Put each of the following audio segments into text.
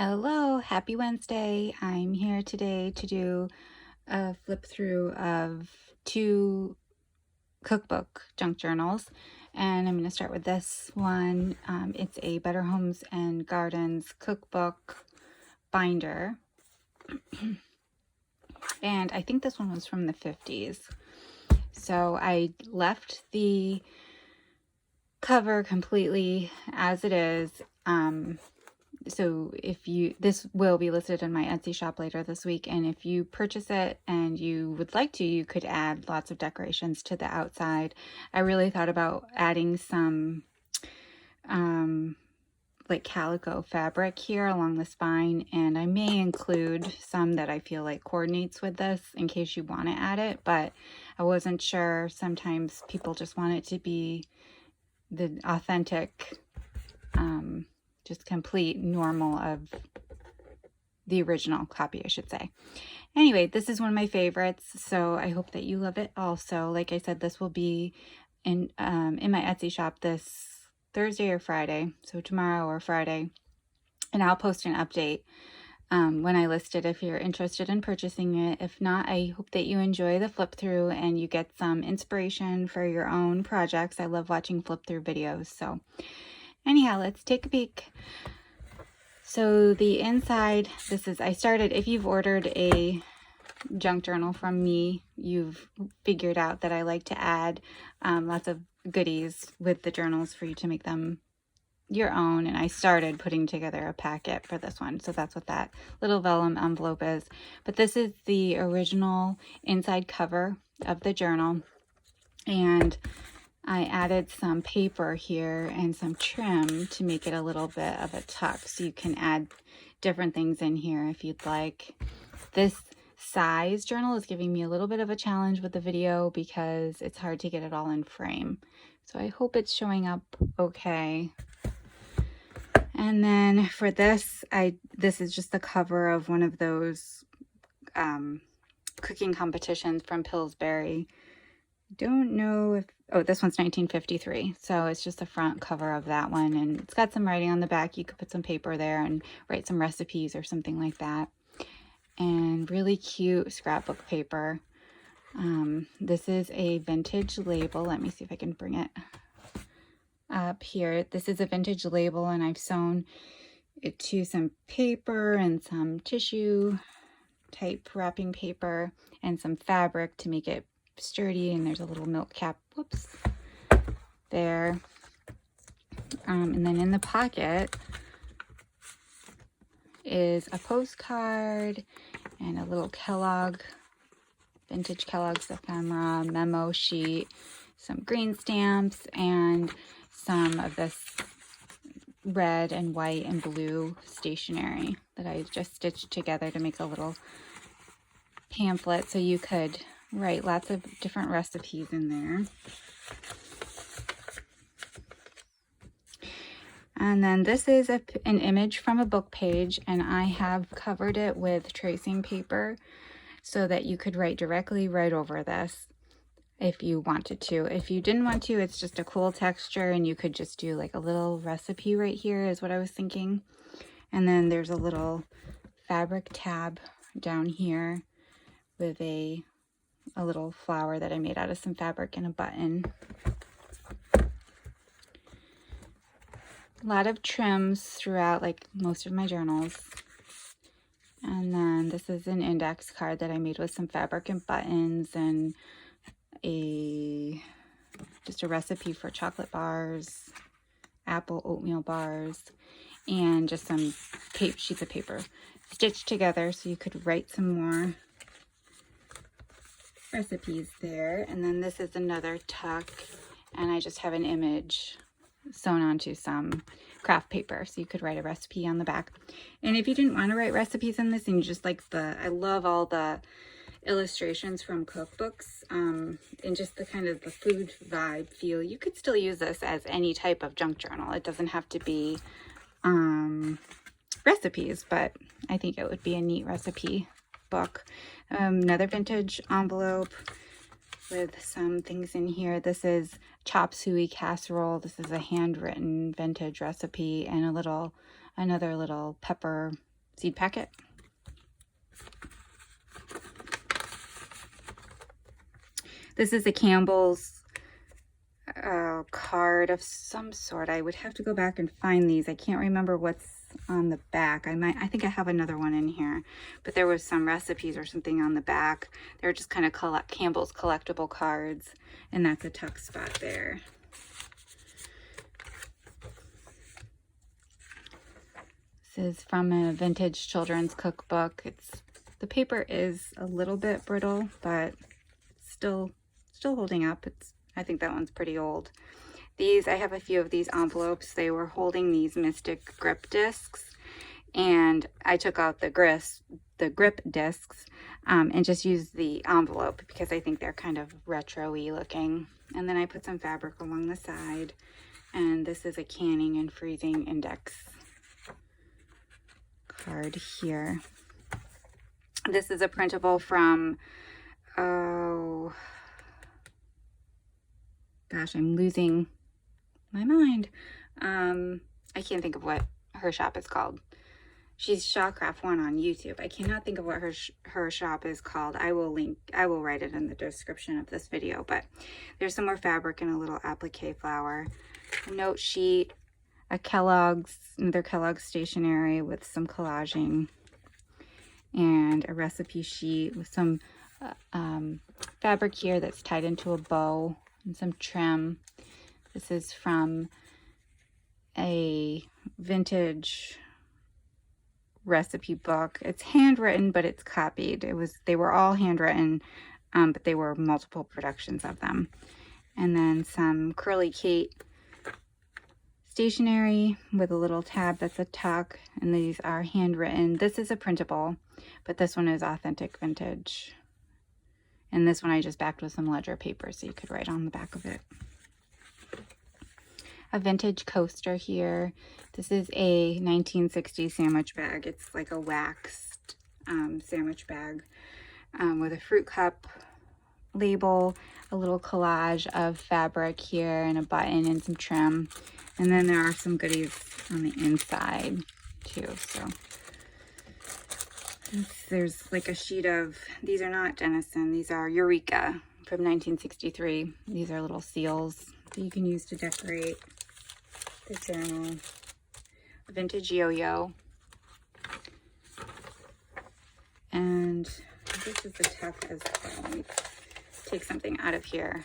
Hello, happy Wednesday. I'm here today to do a flip through of 2 cookbook junk journals, and I'm going to start with this one. It's a Better Homes and Gardens cookbook binder, and I think this one was from the 50s. So I left the cover completely as it is. So this will be listed in my Etsy shop later this week, and if you purchase it and you would like to, you could add lots of decorations to the outside. I really thought about adding some like calico fabric here along the spine, and I may include some that I feel like coordinates with this in case you want to add it, but I wasn't sure. Sometimes people just want it to be the authentic just complete normal of the original copy, I should say. Anyway, this is one of my favorites, so I hope that you love it also. Like I said, this will be in my Etsy shop this Thursday or Friday, so tomorrow or Friday, and I'll post an update when I list it if you're interested in purchasing it. If not, I hope that you enjoy the flip through and you get some inspiration for your own projects. I love watching flip through videos, so anyhow, let's take a peek. So the inside, I started, if you've ordered a junk journal from me, you've figured out that I like to add lots of goodies with the journals for you to make them your own. And I started putting together a packet for this one. So that's what that little vellum envelope is. But this is the original inside cover of the journal. And I added some paper here and some trim to make it a little bit of a tuck, so you can add different things in here if you'd like. This size journal is giving me a little bit of a challenge with the video because it's hard to get it all in frame. So I hope it's showing up okay. And then for this, this is just the cover of one of those cooking competitions from Pillsbury. Don't know if, oh, this one's 1953, so it's just the front cover of that one, and it's got some writing on the back. You could put some paper there and write some recipes or something like that. And really cute scrapbook paper. This is a vintage label. Let me see if I can bring it up here. This is a vintage label, and I've sewn it to some paper and some tissue type wrapping paper and some fabric to make it sturdy, and there's a little milk cap, whoops, there. And then in the pocket is a postcard and a little vintage Kellogg's ephemera memo sheet, some green stamps, and some of this red and white and blue stationery that I just stitched together to make a little pamphlet, so you could write lots of different recipes in there. And then this is an image from a book page, and I have covered it with tracing paper so that you could write directly right over this if you wanted to. If you didn't want to, it's just a cool texture, and you could just do like a little recipe right here is what I was thinking. And then there's a little fabric tab down here with a little flower that I made out of some fabric and a button. A lot of trims throughout, like most of my journals. And then this is an index card that I made with some fabric and buttons, and just a recipe for chocolate bars, apple oatmeal bars, and just some sheets of paper stitched together so you could write some more recipes there. And then this is another tuck, and I just have an image sewn onto some craft paper so you could write a recipe on the back. And if you didn't want to write recipes in this and you just like I love all the illustrations from cookbooks and just the kind of the food vibe feel, you could still use this as any type of junk journal. It doesn't have to be recipes, but I think it would be a neat recipe book. Another vintage envelope with some things in here. This is chop suey casserole. This is a handwritten vintage recipe, and another little pepper seed packet. This is a Campbell's card of some sort. I would have to go back and find these. I can't remember what's on the back. I think I have another one in here, but there was some recipes or something on the back. They're just kind of Campbell's collectible cards, and that's a tuck spot there. This is from a vintage children's cookbook. The paper is a little bit brittle, but still holding up. I think that one's pretty old. I have a few of these envelopes. They were holding these Mystic grip discs, and I took out the grip discs and just used the envelope because I think they're kind of retro-y looking. And then I put some fabric along the side, and this is a canning and freezing index card here. This is a printable from, oh gosh, I'm losing my mind. I can't think of what her shop is called. She's Shawcraft1 on YouTube. I cannot think of what her shop is called. I will write it in the description of this video, but there's some more fabric and a little applique flower, a note sheet, another Kellogg's stationery with some collaging, and a recipe sheet with some fabric here that's tied into a bow and some trim. This is from a vintage recipe book. It's handwritten, but it's copied. They were all handwritten, but they were multiple productions of them. And then some Curly Kate stationery with a little tab that's a tuck, and these are handwritten. This is a printable, but this one is authentic vintage. And this one I just backed with some ledger paper so you could write on the back of it. A vintage coaster here. This is a 1960s sandwich bag. It's like a waxed sandwich bag with a fruit cup label, a little collage of fabric here, and a button and some trim. And then there are some goodies on the inside too. So there's like a sheet of, these are not Denison, these are Eureka from 1963. These are little seals that you can use to decorate the journal. A vintage yo-yo. And this is a tuck as well. Let me take something out of here.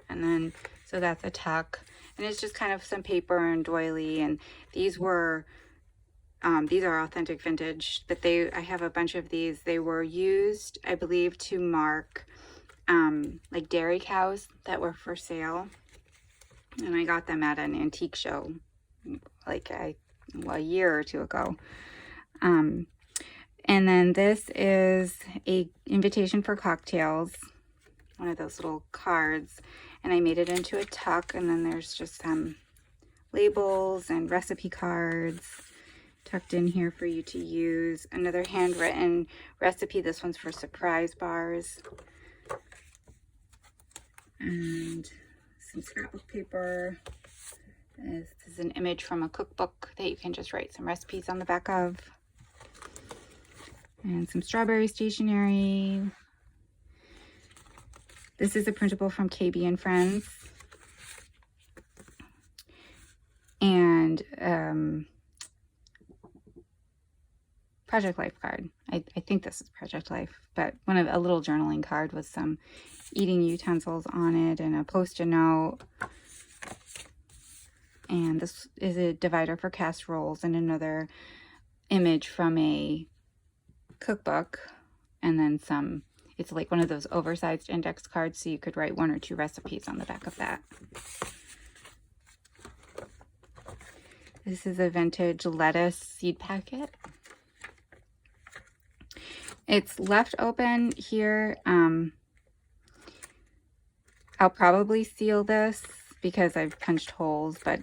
And then, so that's a tuck. And it's just kind of some paper and doily. And these are authentic vintage, but I have a bunch of these. They were used, I believe, to mark like dairy cows that were for sale. And I got them at an antique show like a year or two ago. And then this is a invitation for cocktails, one of those little cards, and I made it into a tuck. And then there's just some labels and recipe cards tucked in here for you to use. Another handwritten recipe. This one's for surprise bars. And some scrapbook paper. This is an image from a cookbook that you can just write some recipes on the back of. And some strawberry stationery. This is a printable from KBandFriends. And Project Life card. I think this is Project Life, but a little journaling card with some eating utensils on it and a Post-it note. And this is a divider for casseroles and another image from a cookbook. And then it's like one of those oversized index cards, so you could write 1 or 2 recipes on the back of that. This is a vintage lettuce seed packet. It's left open here. I'll probably seal this because I've punched holes, but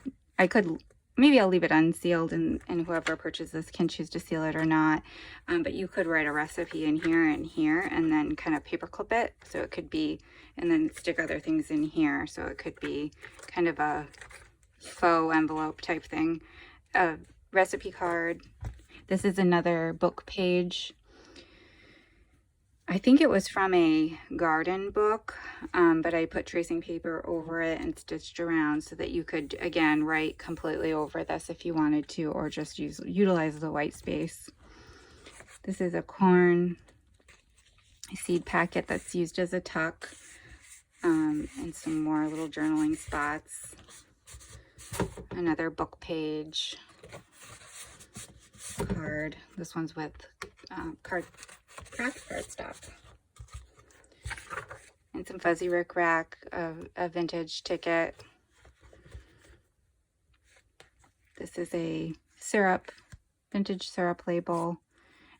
maybe I'll leave it unsealed and whoever purchases this can choose to seal it or not. But you could write a recipe in here and then kind of paper clip it. So it could be, and then stick other things in here. So it could be kind of a faux envelope type thing. A recipe card. This is another book page. I think it was from a garden book, but I put tracing paper over it and stitched around so that you could, again, write completely over this if you wanted to, or just utilize the white space. This is a corn seed packet that's used as a tuck, and some more little journaling spots. Another book page. Card. This one's with craft cardstock. And some fuzzy rickrack, a vintage ticket. This is a syrup, vintage syrup label.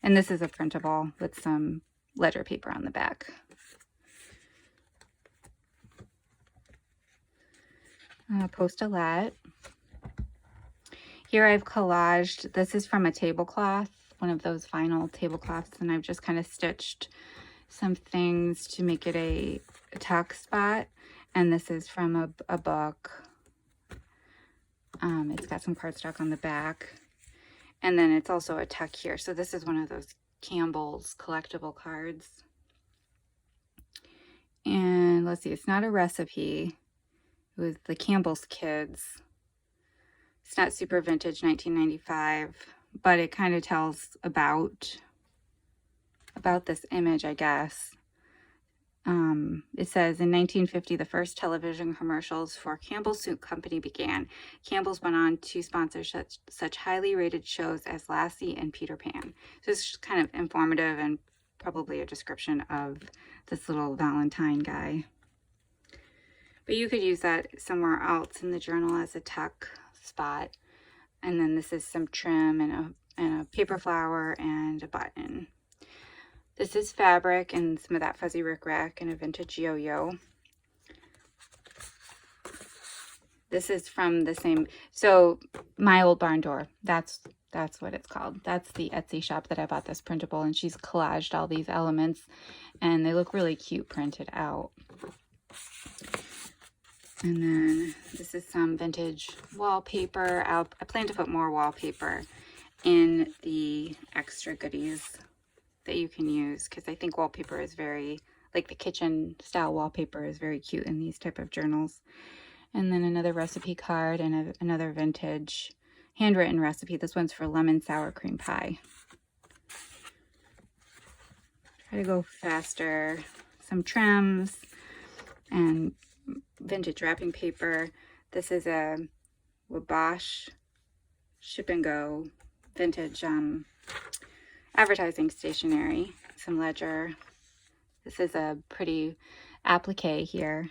And this is a printable with some ledger paper on the back. Post-a-let. Here I've collaged, this is from a tablecloth, one of those vinyl tablecloths, and I've just kind of stitched some things to make it a tuck spot. And this is from a book. It's got some cardstock on the back. And then it's also a tuck here. So this is one of those Campbell's collectible cards. And let's see, it's not a recipe. It was the Campbell's Kids. It's not super vintage, 1995, but it kind of tells about this image, I guess. It says, in 1950, the first television commercials for Campbell's Soup Company began. Campbell's went on to sponsor such highly rated shows as Lassie and Peter Pan. So it's just kind of informative and probably a description of this little Valentine guy. But you could use that somewhere else in the journal as a tuck spot. And then this is some trim and a paper flower and a button. This is fabric and some of that fuzzy rickrack and a vintage yo-yo. This is from the same, so My Old Barn Door, that's what it's called. That's the Etsy shop that I bought this printable, and she's collaged all these elements and they look really cute printed out. And then this is some vintage wallpaper. I plan to put more wallpaper in the extra goodies that you can use, because I think wallpaper is very, like the kitchen style wallpaper is very cute in these type of journals. And then another recipe card and another vintage handwritten recipe. This one's for lemon sour cream pie. Try to go faster. Some trims and vintage wrapping paper. This is a Wabash Ship and Go vintage advertising stationery. Some ledger. This is a pretty applique here.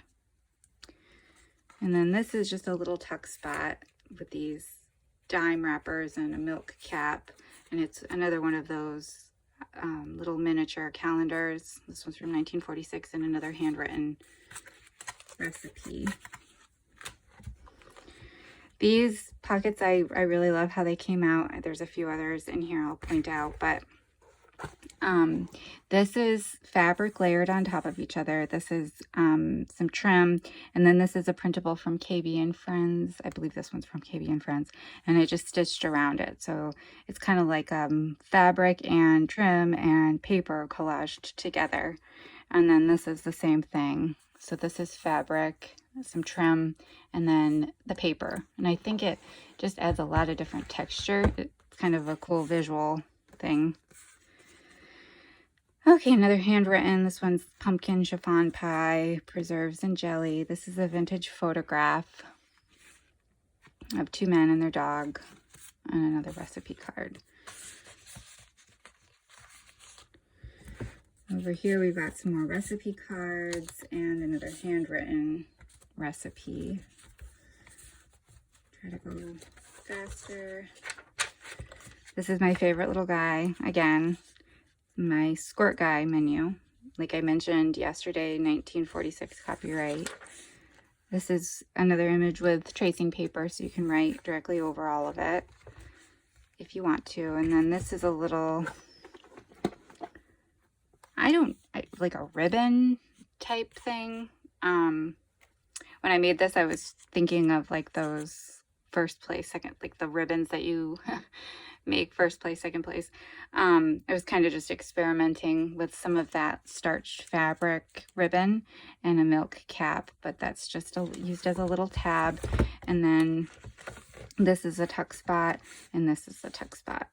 And then this is just a little tuck spot with these dime wrappers and a milk cap. And it's another one of those little miniature calendars. This one's from 1946 and another handwritten recipe. These pockets, I really love how they came out. There's a few others in here I'll point out, but this is fabric layered on top of each other. This is some trim, and then this is a printable from KBandFriends. I believe this one's from KBandFriends, and I just stitched around it. So it's kind of like fabric and trim and paper collaged together. And then this is the same thing. So this is fabric, some trim, and then the paper. And I think it just adds a lot of different texture. It's kind of a cool visual thing. Okay, another handwritten. This one's pumpkin chiffon pie, preserves and jelly. This is a vintage photograph of two men and their dog, and another recipe card. Over here we've got some more recipe cards and another handwritten recipe. Try to go faster. This is my favorite little guy. Again, my Squirt Guy menu. Like I mentioned yesterday, 1946 copyright. This is another image with tracing paper, so you can write directly over all of it if you want to. And then this is a little, like a ribbon type thing. When I made this, I was thinking of like those first place, second, like the ribbons that you make first place, second place. I was kind of just experimenting with some of that starched fabric ribbon and a milk cap, but that's just used as a little tab. And then this is a tuck spot, and this is a tuck spot.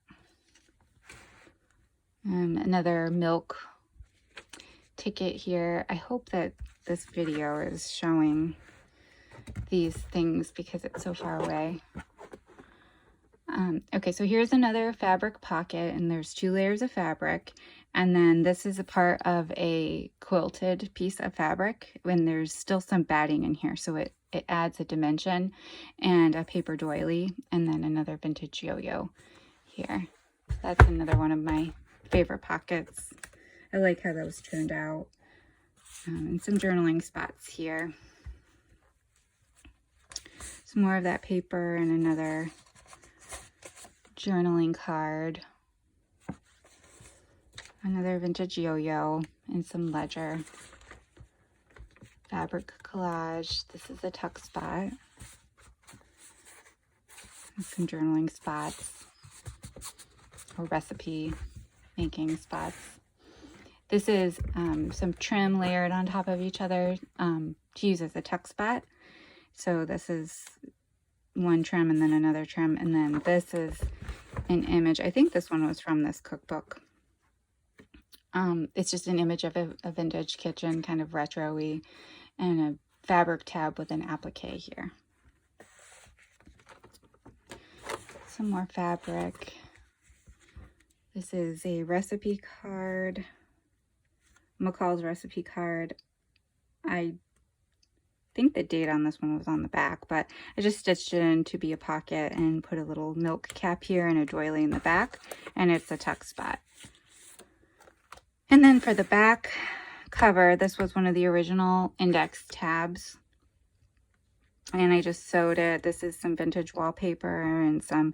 Another milk ticket here. I hope that this video is showing these things because it's so far away. Okay, so here's another fabric pocket, and there's 2 layers of fabric, and then this is a part of a quilted piece of fabric, and there's still some batting in here, so it adds a dimension, and a paper doily, and then another vintage yo-yo here. That's another one of my favorite pockets. I like how those turned out. And some journaling spots here. Some more of that paper and another journaling card. Another vintage yo-yo and some ledger. Fabric collage. This is a tuck spot. And some journaling spots or recipe making spots. This is some trim layered on top of each other to use as a tuck spot. So this is one trim and then another trim, and then this is an image. I think this one was from this cookbook. It's just an image of a vintage kitchen, kind of retro-y, and a fabric tab with an applique here. Some more fabric. This is a recipe card. McCall's recipe card. I think the date on this one was on the back, but I just stitched it in to be a pocket and put a little milk cap here and a doily in the back, and it's a tuck spot. And then for the back cover, this was one of the original index tabs, and I just sewed it. This is some vintage wallpaper and some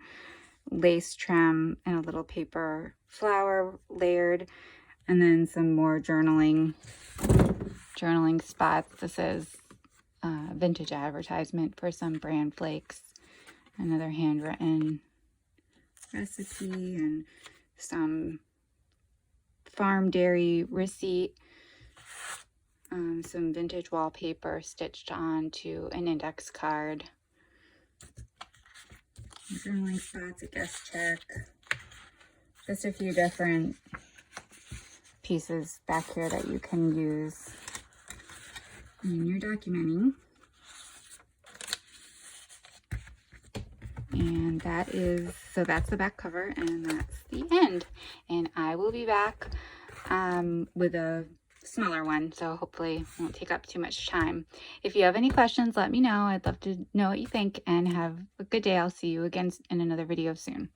lace trim and a little paper flower layered, and then some more journaling spots. This is vintage advertisement for some bran flakes, another handwritten recipe, and some farm dairy receipt, some vintage wallpaper stitched onto an index card, journaling spots, a guest check, just a few different pieces back here that you can use in your documenting. And that's the back cover, and that's the end. And I will be back with a smaller one, so hopefully it won't take up too much time. If you have any questions, let me know. I'd love to know what you think, and have a good day. I'll see you again in another video soon.